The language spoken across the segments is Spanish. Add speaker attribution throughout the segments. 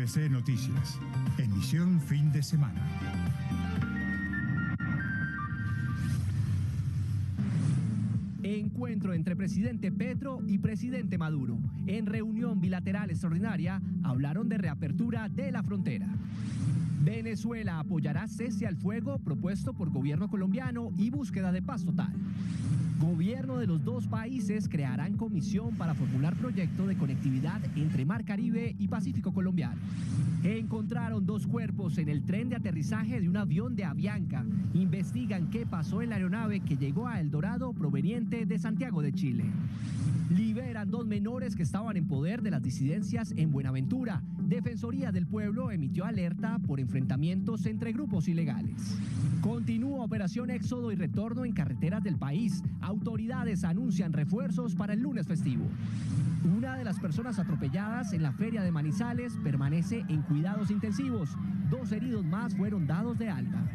Speaker 1: BBC Noticias, emisión fin de semana.
Speaker 2: Encuentro entre presidente Petro y presidente Maduro. En reunión bilateral extraordinaria hablaron de reapertura de la frontera. Venezuela apoyará cese al fuego propuesto por gobierno colombiano y búsqueda de paz total. Gobierno de los dos países crearán comisión para formular proyecto de conectividad entre Mar Caribe y Pacífico colombiano. Encontraron 2 cuerpos en el tren de aterrizaje de un avión de Avianca. Investigan qué pasó en la aeronave que llegó a El Dorado proveniente de Santiago de Chile. Liberan 2 menores que estaban en poder de las disidencias en Buenaventura. Defensoría del Pueblo emitió alerta por enfrentamientos entre grupos ilegales. Continúa operación éxodo y retorno en carreteras del país. Autoridades anuncian refuerzos para el lunes festivo. Una de las personas atropelladas en la feria de Manizales permanece en cuidados intensivos. 2 heridos más fueron dados de alta.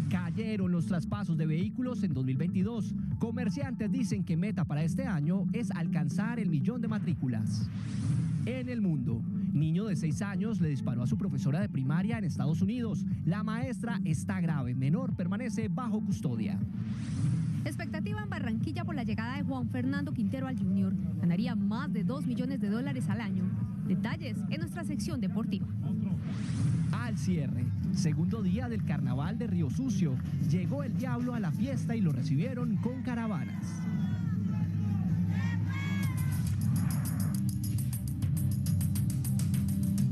Speaker 2: Cayeron los traspasos de vehículos en 2022. Comerciantes dicen que meta para este año es alcanzar el 1.000.000 de matrículas. En el mundo, niño de 6 años le disparó a su profesora de primaria en Estados Unidos. La maestra está grave, menor permanece bajo custodia.
Speaker 3: Expectativa en Barranquilla por la llegada de Juan Fernando Quintero al Junior. Ganaría más de $2 millones al año. Detalles en nuestra sección deportiva.
Speaker 2: Al cierre, segundo día del carnaval de Río Sucio, llegó el diablo a la fiesta y lo recibieron con caravanas.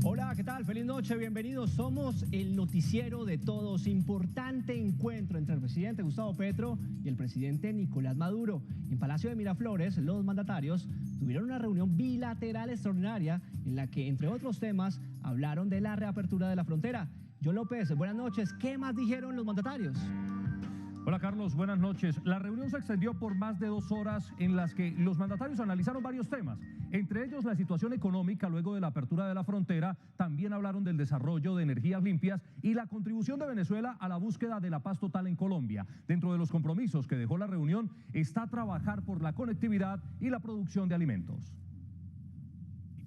Speaker 2: Hola, ¿qué tal? Feliz noche, bienvenidos. Somos el noticiero de todos. Importante encuentro entre el presidente Gustavo Petro y el presidente Nicolás Maduro. En Palacio de Miraflores, los mandatarios tuvieron una reunión bilateral extraordinaria en la que, entre otros temas, hablaron de la reapertura de la frontera. John López, buenas noches. ¿Qué más dijeron los mandatarios?
Speaker 4: Hola Carlos, buenas noches. La reunión se extendió por más de 2 horas en las que los mandatarios analizaron varios temas, entre ellos la situación económica luego de la apertura de la frontera. También hablaron del desarrollo de energías limpias y la contribución de Venezuela a la búsqueda de la paz total en Colombia. Dentro de los compromisos que dejó la reunión está trabajar por la conectividad y la producción de alimentos.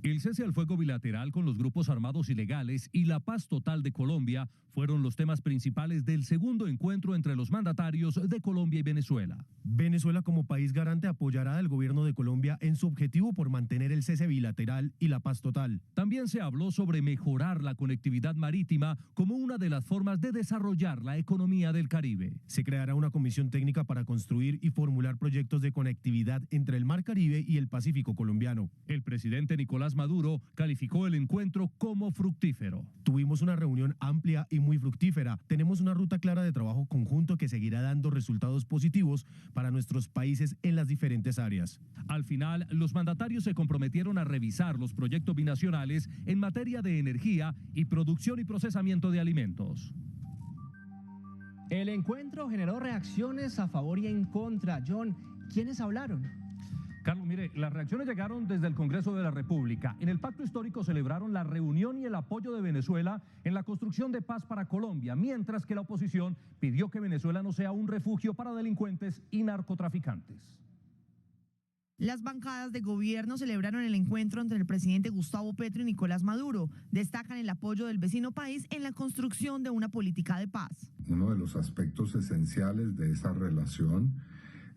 Speaker 4: El cese al fuego bilateral con los grupos armados ilegales y la paz total de Colombia fueron los temas principales del segundo encuentro entre los mandatarios de Colombia y Venezuela.
Speaker 5: Venezuela como país garante apoyará al gobierno de Colombia en su objetivo por mantener el cese bilateral y la paz total.
Speaker 4: También se habló sobre mejorar la conectividad marítima como una de las formas de desarrollar la economía del Caribe.
Speaker 5: Se creará una comisión técnica para construir y formular proyectos de conectividad entre el Mar Caribe y el Pacífico colombiano.
Speaker 4: El presidente Nicolás Maduro calificó el encuentro como fructífero.
Speaker 5: Tuvimos una reunión amplia y muy fructífera. Tenemos una ruta clara de trabajo conjunto que seguirá dando resultados positivos para nuestros países en las diferentes áreas.
Speaker 4: Al final, los mandatarios se comprometieron a revisar los proyectos binacionales en materia de energía y producción y procesamiento de alimentos.
Speaker 2: El encuentro generó reacciones a favor y en contra. John, ¿quiénes hablaron?
Speaker 4: Carlos, mire, las reacciones llegaron desde el Congreso de la República. En el Pacto Histórico celebraron la reunión y el apoyo de Venezuela en la construcción de paz para Colombia, mientras que la oposición pidió que Venezuela no sea un refugio para delincuentes y narcotraficantes.
Speaker 6: Las bancadas de gobierno celebraron el encuentro entre el presidente Gustavo Petro y Nicolás Maduro. Destacan el apoyo del vecino país en la construcción de una política de paz.
Speaker 7: Uno de los aspectos esenciales de esa relación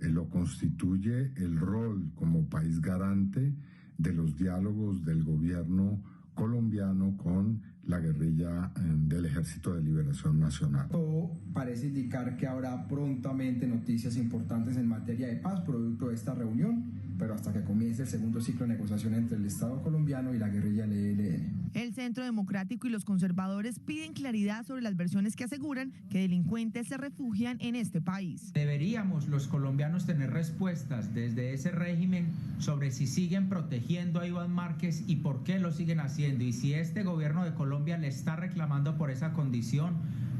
Speaker 7: lo constituye el rol como país garante de los diálogos del gobierno colombiano con la guerrilla del Ejército de Liberación Nacional.
Speaker 8: Todo parece indicar que habrá prontamente noticias importantes en materia de paz producto de esta reunión, pero hasta que comience el segundo ciclo de negociación entre el Estado colombiano y la guerrilla del ELN.
Speaker 6: El Centro Democrático y los conservadores piden claridad sobre las versiones que aseguran que delincuentes se refugian en este país.
Speaker 9: Deberíamos los colombianos tener respuestas desde ese régimen sobre si siguen protegiendo a Iván Márquez y por qué lo siguen haciendo, y si este gobierno de Colombia le está reclamando por esa condición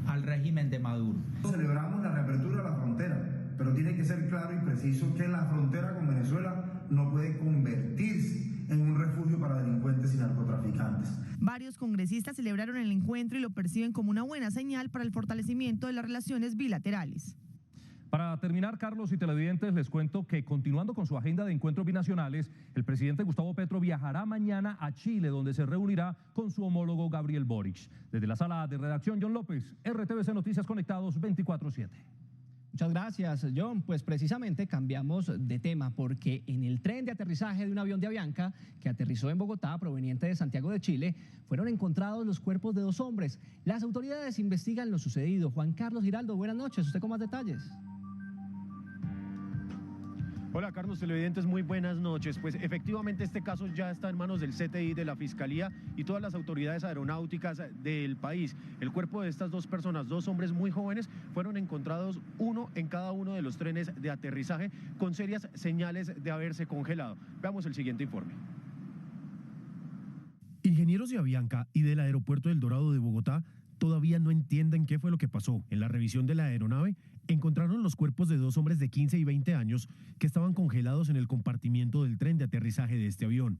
Speaker 9: al régimen de Maduro.
Speaker 10: Celebramos la reapertura de la frontera, pero tiene que ser claro y preciso que la frontera con Venezuela no puede convertirse en un refugio para delincuentes y narcotraficantes.
Speaker 6: Varios congresistas celebraron el encuentro y lo perciben como una buena señal para el fortalecimiento de las relaciones bilaterales.
Speaker 4: Para terminar, Carlos y televidentes, les cuento que continuando con su agenda de encuentros binacionales, el presidente Gustavo Petro viajará mañana a Chile, donde se reunirá con su homólogo Gabriel Boric. Desde la sala de redacción, John López, RTVC Noticias Conectados 24/7.
Speaker 2: Muchas gracias, John. Pues precisamente cambiamos de tema porque en el tren de aterrizaje de un avión de Avianca que aterrizó en Bogotá, proveniente de Santiago de Chile, fueron encontrados los cuerpos de 2 hombres. Las autoridades investigan lo sucedido. Juan Carlos Giraldo, buenas noches. ¿Usted con más detalles?
Speaker 5: Hola Carlos, televidentes, muy buenas noches. Pues efectivamente este caso ya está en manos del CTI, de la Fiscalía y todas las autoridades aeronáuticas del país. El cuerpo de estas 2 personas, 2 hombres muy jóvenes, fueron encontrados uno en cada uno de los trenes de aterrizaje con serias señales de haberse congelado. Veamos el siguiente informe. Ingenieros de Avianca y del Aeropuerto del Dorado de Bogotá todavía no entienden qué fue lo que pasó. En la revisión de la aeronave encontraron los cuerpos de 2 hombres de 15 y 20 años que estaban congelados en el compartimiento del tren de aterrizaje de este avión.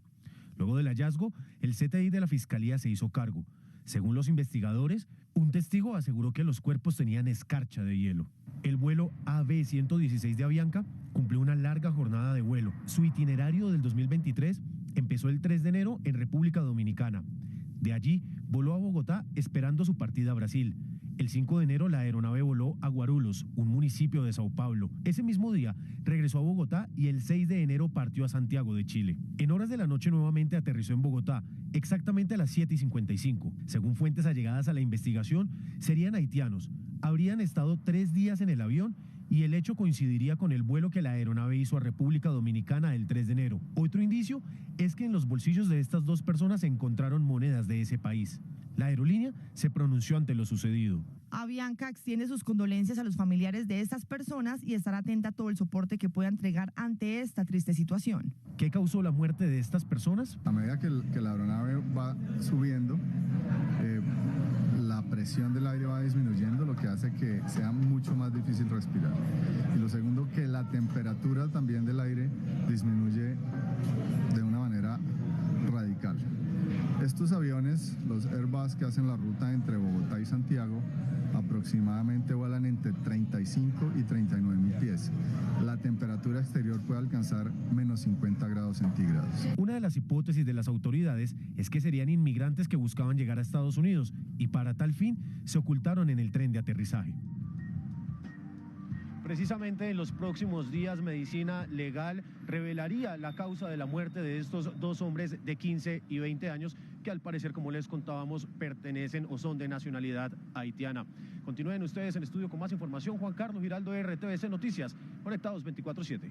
Speaker 5: Luego del hallazgo, el CTI de la Fiscalía se hizo cargo. Según los investigadores, un testigo aseguró que los cuerpos tenían escarcha de hielo. El vuelo AB-116 de Avianca cumplió una larga jornada de vuelo. Su itinerario del 2023 empezó el 3 de enero en República Dominicana. De allí voló a Bogotá esperando su partida a Brasil. El 5 de enero la aeronave voló a Guarulhos, un municipio de Sao Paulo. Ese mismo día regresó a Bogotá y el 6 de enero partió a Santiago de Chile. En horas de la noche nuevamente aterrizó en Bogotá, exactamente a las 7:55. Según fuentes allegadas a la investigación, serían haitianos. Habrían estado 3 días en el avión y el hecho coincidiría con el vuelo que la aeronave hizo a República Dominicana el 3 de enero. Otro indicio es que en los bolsillos de estas 2 personas se encontraron monedas de ese país. La aerolínea se pronunció ante lo sucedido.
Speaker 6: Avianca extiende sus condolencias a los familiares de estas personas y estará atenta a todo el soporte que pueda entregar ante esta triste situación.
Speaker 5: ¿Qué causó la muerte de estas personas?
Speaker 11: A medida que la aeronave va subiendo, la presión del aire va disminuyendo, lo que hace que sea mucho más difícil respirar. Y lo segundo, que la temperatura también del aire disminuye de una manera radical. Estos aviones, los Airbus que hacen la ruta entre Bogotá y Santiago, aproximadamente vuelan entre 35 y 39 mil pies. La temperatura exterior puede alcanzar menos 50 grados centígrados.
Speaker 5: Una de las hipótesis de las autoridades es que serían inmigrantes que buscaban llegar a Estados Unidos y para tal fin se ocultaron en el tren de aterrizaje. Precisamente en los próximos días, Medicina Legal revelaría la causa de la muerte de estos 2 hombres de 15 y 20 años que al parecer, como les contábamos, pertenecen o son de nacionalidad haitiana. Continúen ustedes en estudio con más información. Juan Carlos Giraldo, RTVC Noticias, conectados 24/7.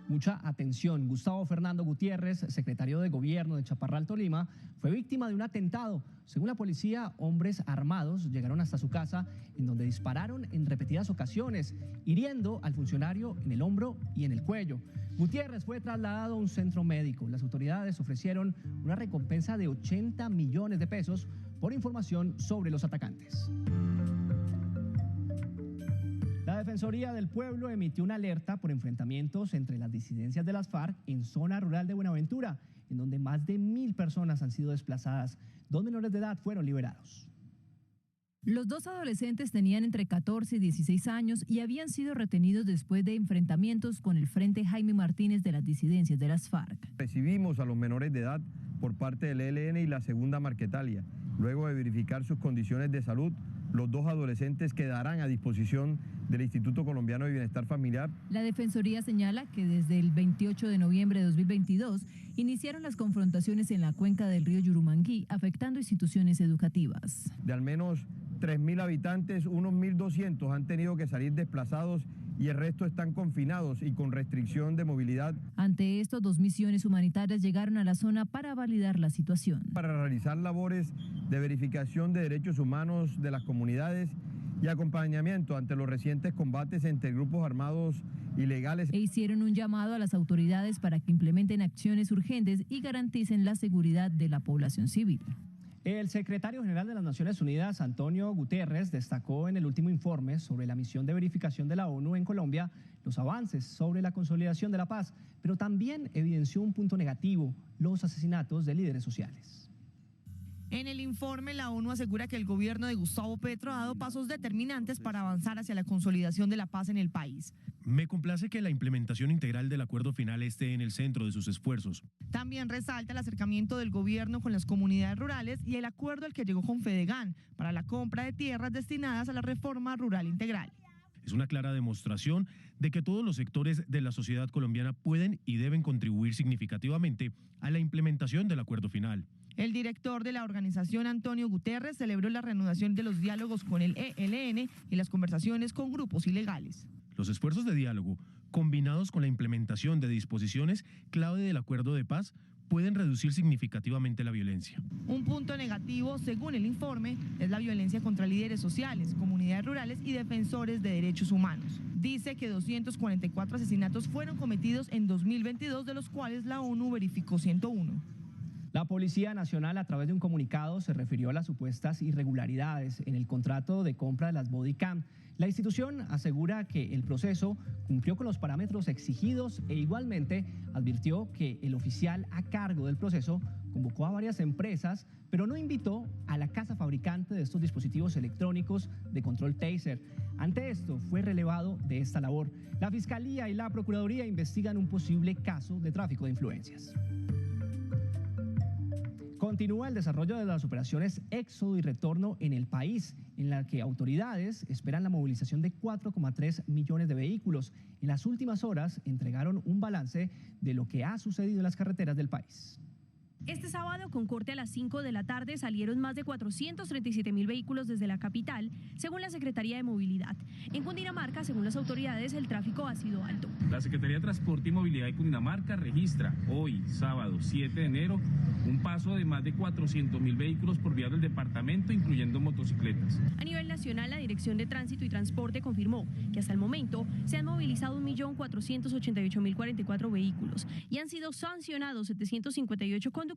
Speaker 2: Mucha atención. Gustavo Fernando Gutiérrez, secretario de Gobierno de Chaparral, Tolima, fue víctima de un atentado. Según la policía, hombres armados llegaron hasta su casa, en donde dispararon en repetidas ocasiones, hiriendo al funcionario en el hombro y en el cuello. Gutiérrez fue trasladado a un centro médico. Las autoridades ofrecieron una recompensa de 80 millones de pesos por información sobre los atacantes. La Defensoría del Pueblo emitió una alerta por enfrentamientos entre las disidencias de las FARC en zona rural de Buenaventura, en donde más de 1000 personas han sido desplazadas. 2 menores de edad fueron liberados.
Speaker 12: Los 2 adolescentes tenían entre 14 y 16 años y habían sido retenidos después de enfrentamientos con el Frente Jaime Martínez de las disidencias de las FARC.
Speaker 13: Recibimos a los menores de edad por parte del ELN y la Segunda Marquetalia. Luego de verificar sus condiciones de salud, los 2 adolescentes quedarán a disposición del Instituto Colombiano de Bienestar Familiar.
Speaker 12: La Defensoría señala que desde el 28 de noviembre de 2022 iniciaron las confrontaciones en la cuenca del río Yurumanguí, afectando instituciones educativas.
Speaker 13: De al menos 3.000 habitantes, unos 1.200 han tenido que salir desplazados y el resto están confinados y con restricción de movilidad.
Speaker 12: Ante esto, 2 misiones humanitarias llegaron a la zona para validar la situación.
Speaker 13: Para realizar labores de verificación de derechos humanos de las comunidades y acompañamiento ante los recientes combates entre grupos armados ilegales.
Speaker 12: E hicieron un llamado a las autoridades para que implementen acciones urgentes y garanticen la seguridad de la población civil.
Speaker 2: El secretario general de las Naciones Unidas, Antonio Guterres, destacó en el último informe sobre la misión de verificación de la ONU en Colombia los avances sobre la consolidación de la paz, pero también evidenció un punto negativo: los asesinatos de líderes sociales.
Speaker 6: En el informe, la ONU asegura que el gobierno de Gustavo Petro ha dado pasos determinantes para avanzar hacia la consolidación de la paz en el país.
Speaker 5: Me complace que la implementación integral del acuerdo final esté en el centro de sus esfuerzos.
Speaker 6: También resalta el acercamiento del gobierno con las comunidades rurales y el acuerdo al que llegó con Fedegan para la compra de tierras destinadas a la reforma rural integral.
Speaker 5: Es una clara demostración de que todos los sectores de la sociedad colombiana pueden y deben contribuir significativamente a la implementación del acuerdo final.
Speaker 6: El director de la organización, Antonio Guterres, celebró la reanudación de los diálogos con el ELN y las conversaciones con grupos ilegales.
Speaker 5: Los esfuerzos de diálogo, combinados con la implementación de disposiciones clave del acuerdo de paz, pueden reducir significativamente la violencia.
Speaker 6: Un punto negativo, según el informe, es la violencia contra líderes sociales, comunidades rurales y defensores de derechos humanos. Dice que 244 asesinatos fueron cometidos en 2022, de los cuales la ONU verificó 101.
Speaker 2: La Policía Nacional, a través de un comunicado, se refirió a las supuestas irregularidades en el contrato de compra de las bodycam. La institución asegura que el proceso cumplió con los parámetros exigidos e igualmente advirtió que el oficial a cargo del proceso convocó a varias empresas, pero no invitó a la casa fabricante de estos dispositivos electrónicos de control taser. Ante esto, fue relevado de esta labor. La Fiscalía y la Procuraduría investigan un posible caso de tráfico de influencias. Continúa el desarrollo de las operaciones Éxodo y Retorno en el país, en la que autoridades esperan la movilización de 4,3 millones de vehículos. En las últimas horas entregaron un balance de lo que ha sucedido en las carreteras del país.
Speaker 14: Este sábado, con corte a las 5 de la tarde, salieron más de 437.000 vehículos desde la capital, según la Secretaría de Movilidad. En Cundinamarca, según las autoridades, el tráfico ha sido alto.
Speaker 15: La Secretaría de Transporte y Movilidad de Cundinamarca registra hoy, sábado 7 de enero, un paso de más de 400.000 vehículos por vía del departamento, incluyendo motocicletas.
Speaker 14: A nivel nacional, la Dirección de Tránsito y Transporte confirmó que hasta el momento se han movilizado 1.488.044 vehículos y han sido sancionados 758 conductores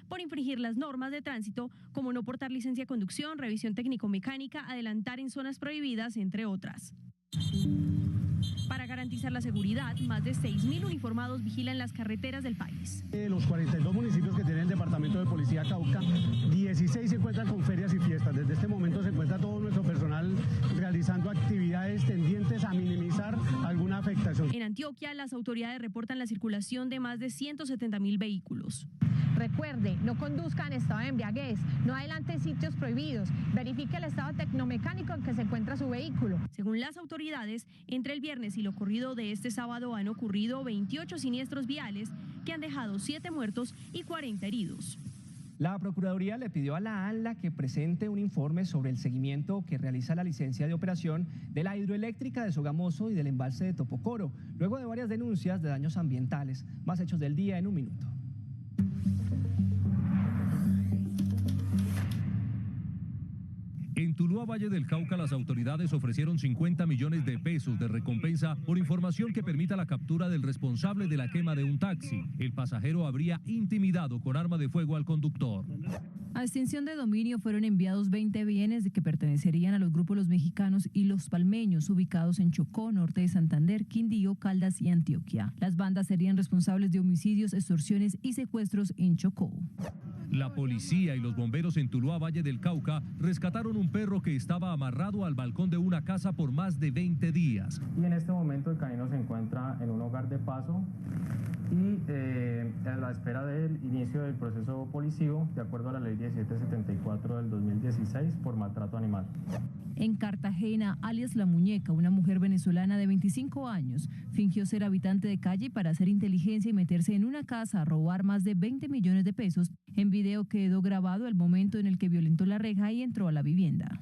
Speaker 14: por infringir las normas de tránsito, como no portar licencia de conducción, revisión técnico-mecánica, adelantar en zonas prohibidas, entre otras. Para garantizar la seguridad, más de 6.000 uniformados vigilan las carreteras del país.
Speaker 16: Los 42 municipios que tiene el Departamento de Policía Cauca, 16 se encuentran con ferias y fiestas. Desde este momento se encuentra todo nuestro personal realizando actividades tendientes a minimizar alguna afectación.
Speaker 14: En Antioquia, las autoridades reportan la circulación de más de 170.000 vehículos.
Speaker 17: Recuerde, no conduzca en estado de embriaguez, no adelante en sitios prohibidos, verifique el estado tecnomecánico en que se encuentra su vehículo.
Speaker 14: Según las autoridades, entre el viernes y lo ocurrido de este sábado han ocurrido 28 siniestros viales que han dejado 7 muertos y 40 heridos.
Speaker 2: La Procuraduría le pidió a la ANLA que presente un informe sobre el seguimiento que realiza la licencia de operación de la hidroeléctrica de Sogamoso y del embalse de Topocoro, luego de varias denuncias de daños ambientales. Más hechos del día en un minuto.
Speaker 4: En Tuluá, Valle del Cauca, las autoridades ofrecieron 50 millones de pesos de recompensa por información que permita la captura del responsable de la quema de un taxi. El pasajero habría intimidado con arma de fuego al conductor.
Speaker 12: A extinción de dominio fueron enviados 20 bienes que pertenecerían a los grupos Los Mexicanos y Los Palmeños, ubicados en Chocó, norte de Santander, Quindío, Caldas y Antioquia. Las bandas serían responsables de homicidios, extorsiones y secuestros en Chocó.
Speaker 4: La policía y los bomberos en Tuluá, Valle del Cauca, rescataron un perro que estaba amarrado al balcón de una casa por más de 20 días.
Speaker 18: Y en este momento el canino se encuentra en un hogar de paso y a la espera del inicio del proceso policivo, de acuerdo a la ley 1774 del 2016, por maltrato animal.
Speaker 12: En Cartagena, alias La Muñeca, una mujer venezolana de 25 años, fingió ser habitante de calle para hacer inteligencia y meterse en una casa a robar más de 20 millones de pesos. En video quedó grabado el momento en el que violentó la reja y entró a la vivienda.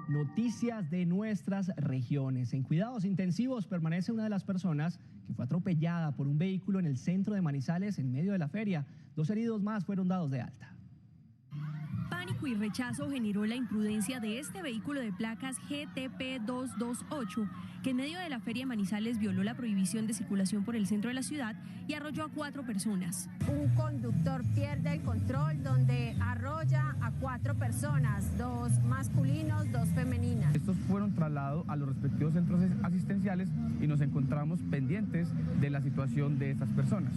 Speaker 2: Noticias de nuestras regiones. En cuidados intensivos permanece una de las personas que fue atropellada por un vehículo en el centro de Manizales en medio de la feria. 2 heridos más fueron dados de alta.
Speaker 14: Pánico y rechazo generó la imprudencia de este vehículo de placas GTP 228, que en medio de la feria de Manizales violó la prohibición de circulación por el centro de la ciudad y arrolló a 4 personas.
Speaker 17: Un conductor pierde el control donde arrolla a 4 personas, 2 masculinos, 2 femeninas.
Speaker 19: Estos fueron trasladados a los respectivos centros asistenciales y nos encontramos pendientes de la situación de estas personas.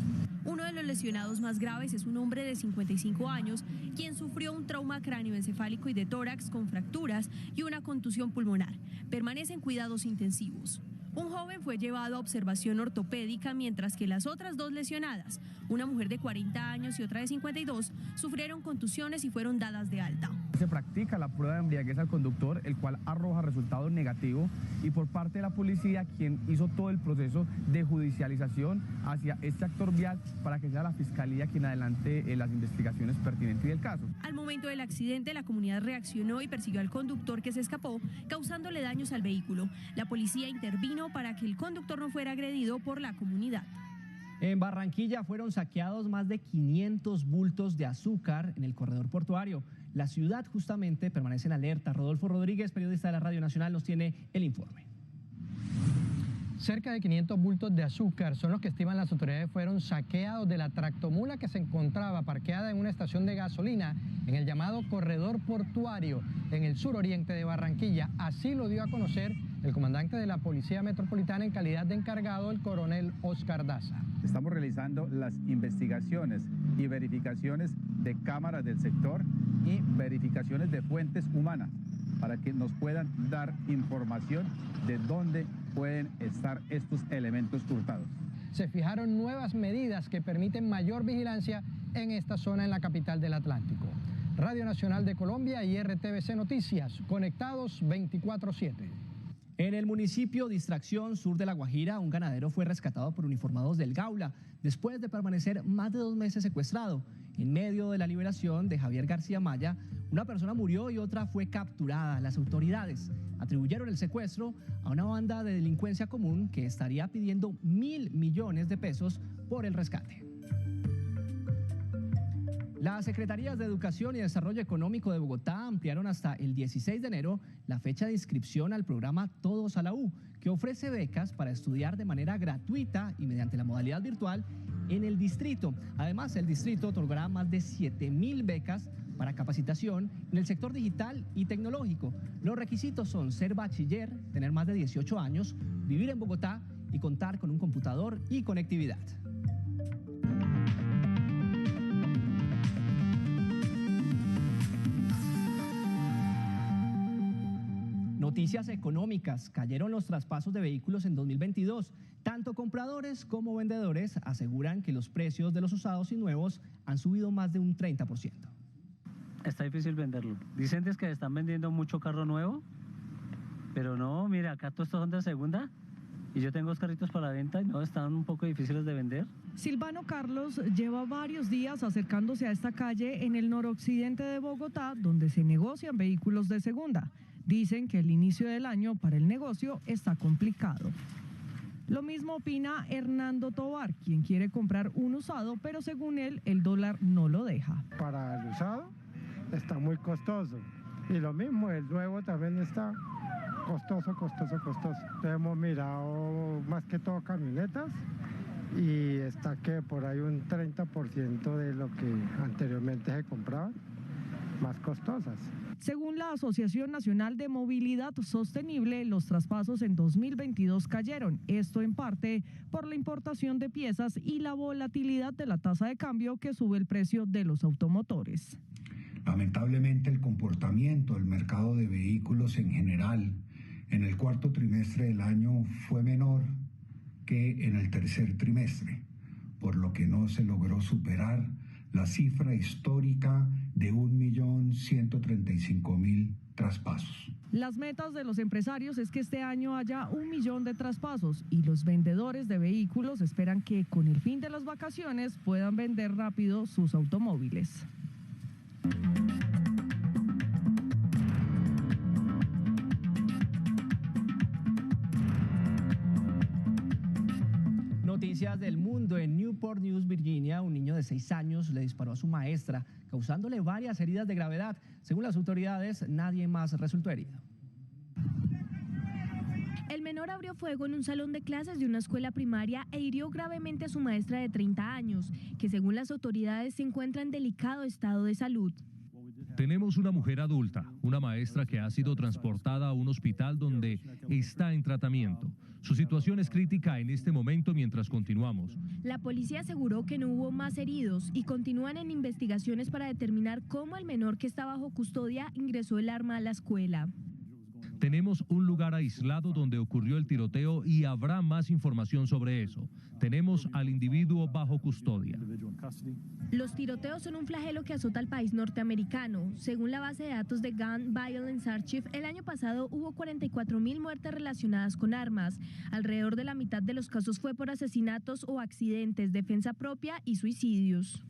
Speaker 14: Uno de los lesionados más graves es un hombre de 55 años, quien sufrió un trauma cráneoencefálico y de tórax con fracturas y una contusión pulmonar. Permanece en cuidados intensivos. Un joven fue llevado a observación ortopédica, mientras que las otras dos lesionadas, una mujer de 40 años y otra de 52, sufrieron contusiones y fueron dadas de alta.
Speaker 19: Se practica la prueba de embriaguez al conductor, el cual arroja resultado negativo, y por parte de la policía, quien hizo todo el proceso de judicialización hacia este actor vial para que sea la fiscalía quien adelante las investigaciones pertinentes del caso.
Speaker 14: Al momento del accidente, la comunidad reaccionó y persiguió al conductor, que se escapó, causándole daños al vehículo. La policía intervino para que el conductor no fuera agredido por la comunidad.
Speaker 2: En Barranquilla fueron saqueados más de 500 bultos de azúcar en el corredor portuario. La ciudad justamente permanece en alerta. Rodolfo Rodríguez, periodista de la Radio Nacional, nos tiene el informe.
Speaker 20: Cerca de 500 bultos de azúcar son los que estiman las autoridades fueron saqueados de la tractomula que se encontraba parqueada en una estación de gasolina en el llamado corredor portuario en el suroriente de Barranquilla. Así lo dio a conocer el comandante de la Policía Metropolitana en calidad de encargado, el coronel Oscar Daza.
Speaker 21: Estamos realizando las investigaciones y verificaciones de cámaras del sector y verificaciones de fuentes humanas para que nos puedan dar información de dónde pueden estar estos elementos hurtados.
Speaker 20: Se fijaron nuevas medidas que permiten mayor vigilancia en esta zona en la capital del Atlántico. Radio Nacional de Colombia y RTBC Noticias, conectados 24/7.
Speaker 2: En el municipio Distracción, sur de La Guajira, un ganadero fue rescatado por uniformados del Gaula después de permanecer más de 2 meses secuestrado. En medio de la liberación de Javier García Maya, una persona murió y otra fue capturada. Las autoridades atribuyeron el secuestro a una banda de delincuencia común que estaría pidiendo 1.000 millones de pesos por el rescate. Las Secretarías de Educación y Desarrollo Económico de Bogotá ampliaron hasta el 16 de enero la fecha de inscripción al programa Todos a la U, que ofrece becas para estudiar de manera gratuita y mediante la modalidad virtual en el distrito. Además, el distrito otorgará más de 7.000 becas para capacitación en el sector digital y tecnológico. Los requisitos son ser bachiller, tener más de 18 años, vivir en Bogotá y contar con un computador y conectividad. Noticias económicas. Cayeron los traspasos de vehículos en 2022. Tanto compradores como vendedores aseguran que los precios de los usados y nuevos han subido más de un 30%.
Speaker 22: Está difícil venderlo. Dicen que están vendiendo mucho carro nuevo, pero no, mira, acá todos estos son de segunda y yo tengo 2 carritos para la venta y no, están un poco difíciles de vender.
Speaker 6: Silvano Carlos lleva varios días acercándose a esta calle en el noroccidente de Bogotá, donde se negocian vehículos de segunda. Dicen que el inicio del año para el negocio está complicado. Lo mismo opina Hernando Tobar, quien quiere comprar un usado, pero según él, el dólar no lo deja.
Speaker 23: Para el usado está muy costoso. Y lo mismo, el nuevo también está costoso. Entonces hemos mirado más que todo camionetas y está que por ahí un 30% de lo que anteriormente se compraban, más costosas.
Speaker 6: Según la Asociación Nacional de Movilidad Sostenible, los traspasos en 2022 cayeron. Esto en parte por la importación de piezas y la volatilidad de la tasa de cambio que sube el precio de los automotores.
Speaker 24: Lamentablemente, el comportamiento del mercado de vehículos en general en el cuarto trimestre del año fue menor que en el tercer trimestre, por lo que no se logró superar la cifra histórica de 1.135.000 traspasos.
Speaker 6: Las metas de los empresarios es que este año haya 1 millón de traspasos y los vendedores de vehículos esperan que con el fin de las vacaciones puedan vender rápido sus automóviles.
Speaker 2: Noticias del mundo. En Newport News, Virginia, un niño de 6 años le disparó a su maestra, causándole varias heridas de gravedad. Según las autoridades, nadie más resultó herido.
Speaker 14: El menor abrió fuego en un salón de clases de una escuela primaria e hirió gravemente a su maestra de 30 años, que según las autoridades se encuentra en delicado estado de salud.
Speaker 4: Tenemos una mujer adulta, una maestra que ha sido transportada a un hospital donde está en tratamiento. Su situación es crítica en este momento mientras continuamos.
Speaker 1: La policía aseguró que no hubo más heridos y continúan en investigaciones para determinar cómo el menor que está bajo custodia ingresó el arma a la escuela.
Speaker 4: Tenemos un lugar aislado donde ocurrió el tiroteo y habrá más información sobre eso. Tenemos al individuo bajo custodia.
Speaker 1: Los tiroteos son un flagelo que azota al país norteamericano. Según la base de datos de Gun Violence Archive, el año pasado hubo 44.000 muertes relacionadas con armas. Alrededor de la mitad de los casos fue por asesinatos o accidentes, defensa propia y suicidios.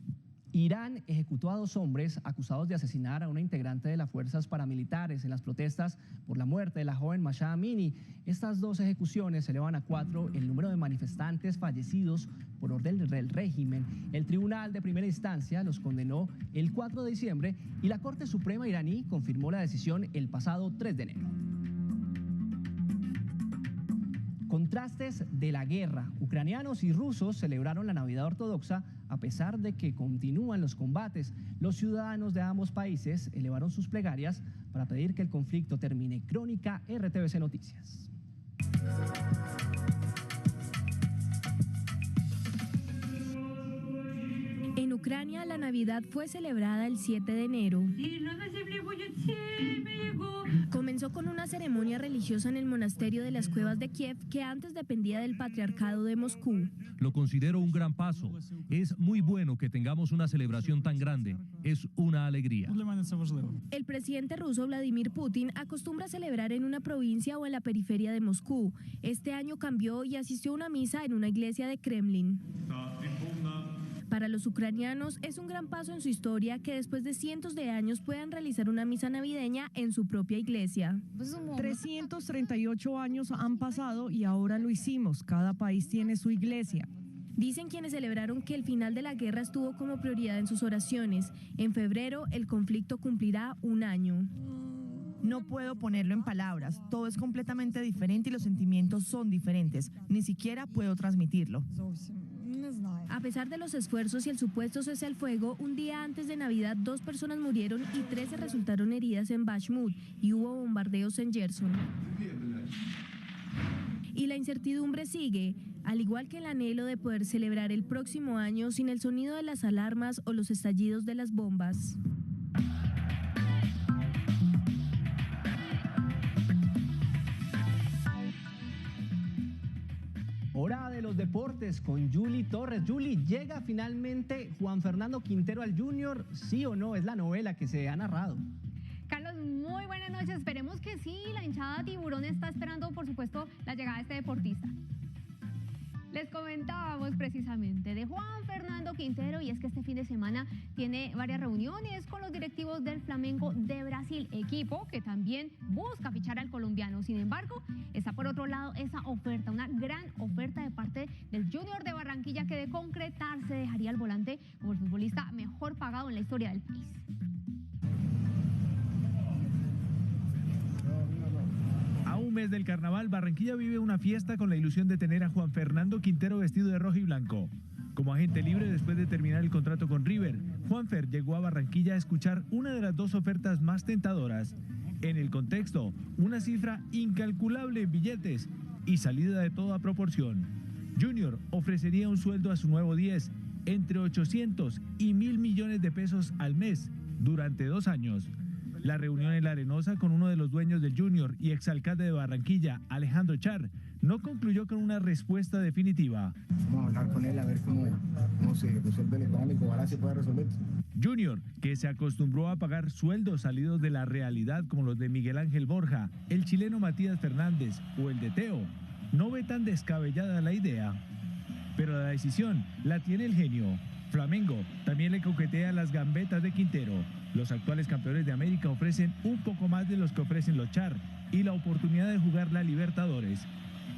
Speaker 3: Irán ejecutó a 2 hombres acusados de asesinar a una integrante de las fuerzas paramilitares en las protestas por la muerte de la joven Mahsa Amini. Estas 2 ejecuciones elevan a 4 el número de manifestantes fallecidos por orden del régimen. El tribunal de primera instancia los condenó el 4 de diciembre y la Corte Suprema iraní confirmó la decisión el pasado 3 de enero. Contrastes de la guerra. Ucranianos y rusos celebraron la Navidad ortodoxa a pesar de que continúan los combates. Los ciudadanos de ambos países elevaron sus plegarias para pedir que el conflicto termine. Crónica RTBC Noticias.
Speaker 1: En Ucrania, la Navidad fue celebrada el 7 de enero. Comenzó con una ceremonia religiosa en el monasterio de las Cuevas de Kiev, que antes dependía del Patriarcado de Moscú.
Speaker 4: Lo considero un gran paso. Es muy bueno que tengamos una celebración tan grande. Es una alegría.
Speaker 1: El presidente ruso Vladimir Putin acostumbra a celebrar en una provincia o en la periferia de Moscú. Este año cambió y asistió a una misa en una iglesia de Kremlin. Para los ucranianos es un gran paso en su historia que después de cientos de años puedan realizar una misa navideña en su propia iglesia.
Speaker 6: 338 años han pasado y ahora lo hicimos. Cada país tiene su iglesia.
Speaker 1: Dicen quienes celebraron que el final de la guerra estuvo como prioridad en sus oraciones. En febrero el conflicto cumplirá 1 año.
Speaker 6: No puedo ponerlo en palabras. Todo es completamente diferente y los sentimientos son diferentes. Ni siquiera puedo transmitirlo.
Speaker 1: A pesar de los esfuerzos y el supuesto cese al fuego, un día antes de Navidad 2 personas murieron y 13 resultaron heridas en Bakhmut y hubo bombardeos en Gerson. Y la incertidumbre sigue, al igual que el anhelo de poder celebrar el próximo año sin el sonido de las alarmas o los estallidos de las bombas.
Speaker 3: Hora de los deportes con Juli Torres. Juli, ¿llega finalmente Juan Fernando Quintero al Junior? ¿Sí o no? Es la novela que se ha narrado.
Speaker 7: Carlos, muy buenas noches. Esperemos que sí. La hinchada tiburón está esperando, por supuesto, la llegada de este deportista. Les comentábamos precisamente de Juan Fernando Quintero y es que este fin de semana tiene varias reuniones con los directivos del Flamengo de Brasil, equipo que también busca fichar al colombiano. Sin embargo, está por otro lado esa oferta, una gran oferta de parte del Junior de Barranquilla que de concretarse dejaría al volante como el futbolista mejor pagado en la historia del país.
Speaker 8: A un mes del carnaval, Barranquilla vive una fiesta con la ilusión de tener a Juan Fernando Quintero vestido de rojo y blanco. Como agente libre después de terminar el contrato con River, Juanfer llegó a Barranquilla a escuchar una de las 2 ofertas más tentadoras. En el contexto, una cifra incalculable en billetes y salida de toda proporción. Junior ofrecería un sueldo a su nuevo 10, entre 800 y 1.000 millones de pesos al mes, durante 2 años. La reunión en La Arenosa con uno de los dueños del Junior y exalcalde de Barranquilla, Alejandro Char, no concluyó con una respuesta definitiva.
Speaker 25: Vamos a hablar con él a ver cómo se resuelve el económico, ojalá se pueda resolver.
Speaker 8: Junior, que se acostumbró a pagar sueldos salidos de la realidad como los de Miguel Ángel Borja, el chileno Matías Fernández o el de Teo, no ve tan descabellada la idea. Pero la decisión la tiene el genio. Flamengo también le coquetea las gambetas de Quintero. Los actuales campeones de América ofrecen un poco más de los que ofrecen los Char y la oportunidad de jugar la Libertadores.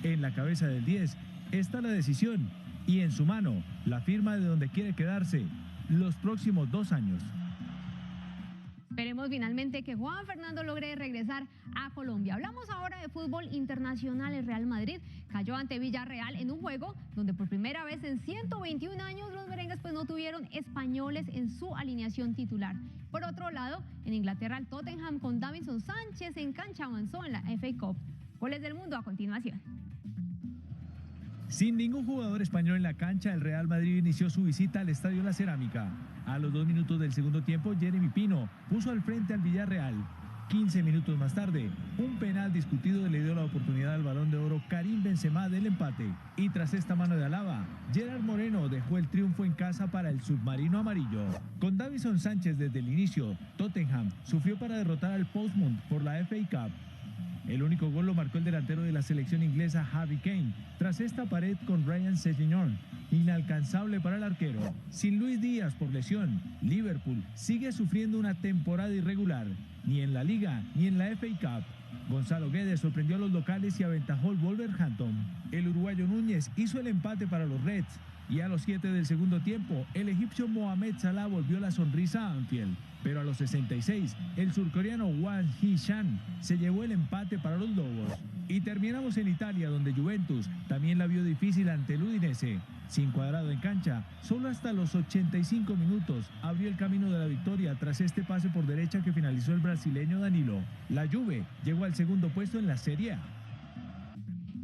Speaker 8: En la cabeza del 10 está la decisión y en su mano la firma de donde quiere quedarse los próximos 2 años.
Speaker 7: Esperemos finalmente que Juan Fernando logre regresar a Colombia. Hablamos ahora de fútbol internacional. El Real Madrid cayó ante Villarreal en un juego donde por primera vez en 121 años los merengues pues no tuvieron españoles en su alineación titular. Por otro lado, en Inglaterra el Tottenham con Davinson Sánchez en cancha avanzó en la FA Cup. Goles del mundo a continuación.
Speaker 8: Sin ningún jugador español en la cancha, el Real Madrid inició su visita al Estadio La Cerámica. A los 2 minutos del segundo tiempo, Jeremy Pino puso al frente al Villarreal. 15 minutos más tarde, un penal discutido le dio la oportunidad al Balón de Oro Karim Benzema del empate. Y tras esta mano de Alaba, Gerard Moreno dejó el triunfo en casa para el submarino amarillo. Con Davinson Sánchez desde el inicio, Tottenham sufrió para derrotar al Portsmouth por la FA Cup. El único gol lo marcó el delantero de la selección inglesa Harry Kane, tras esta pared con Ryan Sessegnon, inalcanzable para el arquero. Sin Luis Díaz por lesión, Liverpool sigue sufriendo una temporada irregular, ni en la Liga ni en la FA Cup. Gonzalo Guedes sorprendió a los locales y aventajó el Wolverhampton. El uruguayo Núñez hizo el empate para los Reds, y a los 7 del segundo tiempo, el egipcio Mohamed Salah volvió la sonrisa a Anfield. Pero a los 66, el surcoreano Hwang Hee-chan se llevó el empate para los Lobos. Y terminamos en Italia, donde Juventus también la vio difícil ante el Udinese. Sin Cuadrado en cancha, solo hasta los 85 minutos abrió el camino de la victoria tras este pase por derecha que finalizó el brasileño Danilo. La Juve llegó al segundo puesto en la Serie A.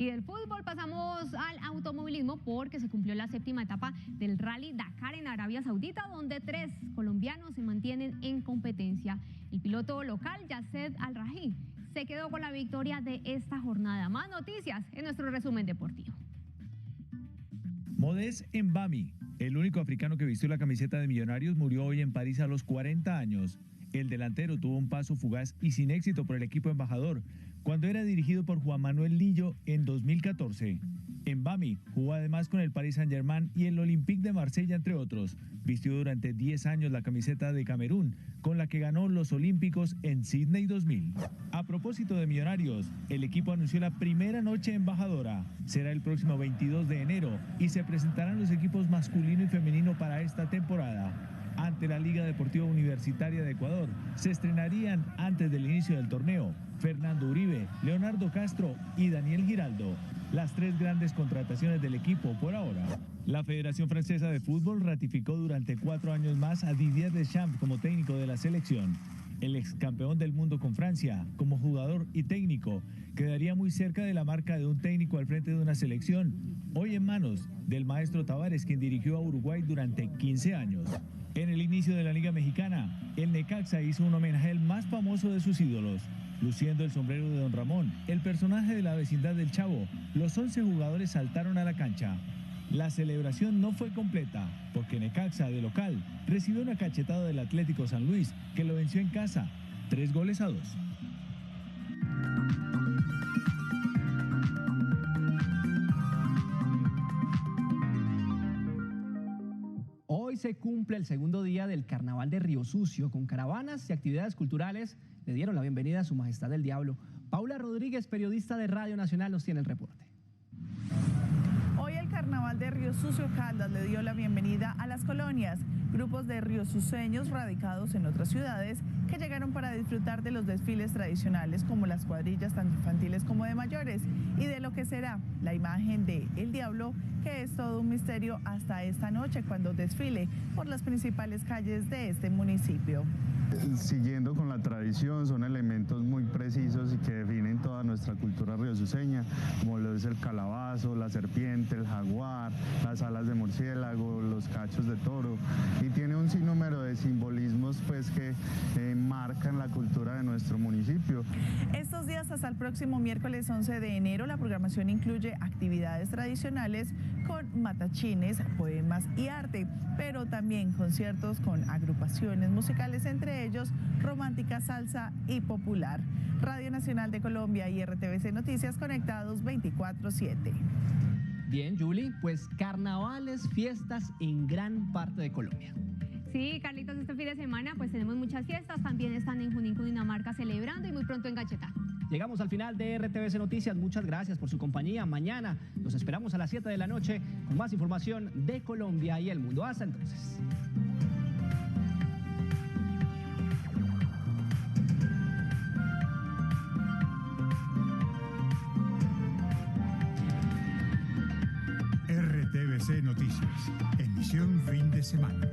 Speaker 7: Y del fútbol pasamos al automovilismo porque se cumplió la 7ª etapa del Rally Dakar en Arabia Saudita, donde 3 colombianos se mantienen en competencia. El piloto local, Yasser Al-Raji, se quedó con la victoria de esta jornada. Más noticias en nuestro resumen deportivo.
Speaker 8: Modest Mbami, el único africano que vistió la camiseta de Millonarios, murió hoy en París a los 40 años. El delantero tuvo un paso fugaz y sin éxito por el equipo embajador, cuando era dirigido por Juan Manuel Lillo en 2014. Mbami jugó además con el Paris Saint-Germain y el Olympique de Marsella, entre otros. Vistió durante 10 años la camiseta de Camerún, con la que ganó los Olímpicos en Sydney 2000. A propósito de Millonarios, el equipo anunció la primera noche embajadora. Será el próximo 22 de enero y se presentarán los equipos masculino y femenino para esta temporada. Ante la Liga Deportiva Universitaria de Ecuador, se estrenarían antes del inicio del torneo Fernando Uribe, Leonardo Castro y Daniel Giraldo, las 3 grandes contrataciones del equipo por ahora. La Federación Francesa de Fútbol ratificó durante 4 años más a Didier Deschamps como técnico de la selección. El ex campeón del mundo con Francia, como jugador y técnico, quedaría muy cerca de la marca de un técnico al frente de una selección, hoy en manos del maestro Tavares, quien dirigió a Uruguay durante 15 años. En el inicio de la Liga Mexicana, el Necaxa hizo un homenaje al más famoso de sus ídolos. Luciendo el sombrero de Don Ramón, el personaje de la vecindad del Chavo, los 11 jugadores saltaron a la cancha. La celebración no fue completa, porque Necaxa, de local, recibió una cachetada del Atlético San Luis, que lo venció en casa, 3-2.
Speaker 2: Hoy se cumple el segundo día del Carnaval de Río Sucio. Con caravanas y actividades culturales le dieron la bienvenida a Su Majestad el Diablo. Paula Rodríguez, periodista de Radio Nacional, nos tiene el reporte.
Speaker 5: Hoy el Carnaval de Río Sucio Caldas le dio la bienvenida a las colonias, grupos de riosuceños radicados en otras ciudades que llegaron para disfrutar de los desfiles tradicionales como las cuadrillas tanto infantiles como de mayores y de lo que será la imagen de El Diablo, que es todo un misterio hasta esta noche cuando desfile por las principales calles de este municipio.
Speaker 9: Siguiendo con la tradición, son elementos muy precisos y que definen toda nuestra cultura riosuceña, como lo es el calabazo, la serpiente, el jaguar, las alas de murciélago, los cachos de toro, y tiene un sinnúmero de simbolismos pues que marcan la cultura de nuestro municipio.
Speaker 5: Estos días hasta el próximo miércoles 11 de enero la programación incluye actividades tradicionales con matachines, poemas y arte, pero también conciertos con agrupaciones musicales, entre ellos romántica, salsa y popular. Radio Nacional de Colombia y RTVC Noticias conectados 24/7.
Speaker 2: Bien, Julie, pues carnavales, fiestas en gran parte de Colombia.
Speaker 7: Sí, Carlitos, este fin de semana pues tenemos muchas fiestas, también están en Junín, Cundinamarca celebrando y muy pronto en Caquetá.
Speaker 2: Llegamos al final de RTVC Noticias, muchas gracias por su compañía. Mañana los esperamos a las 7 de la noche con más información de Colombia y el mundo. Hasta entonces.
Speaker 10: RTVC Noticias, emisión fin de semana.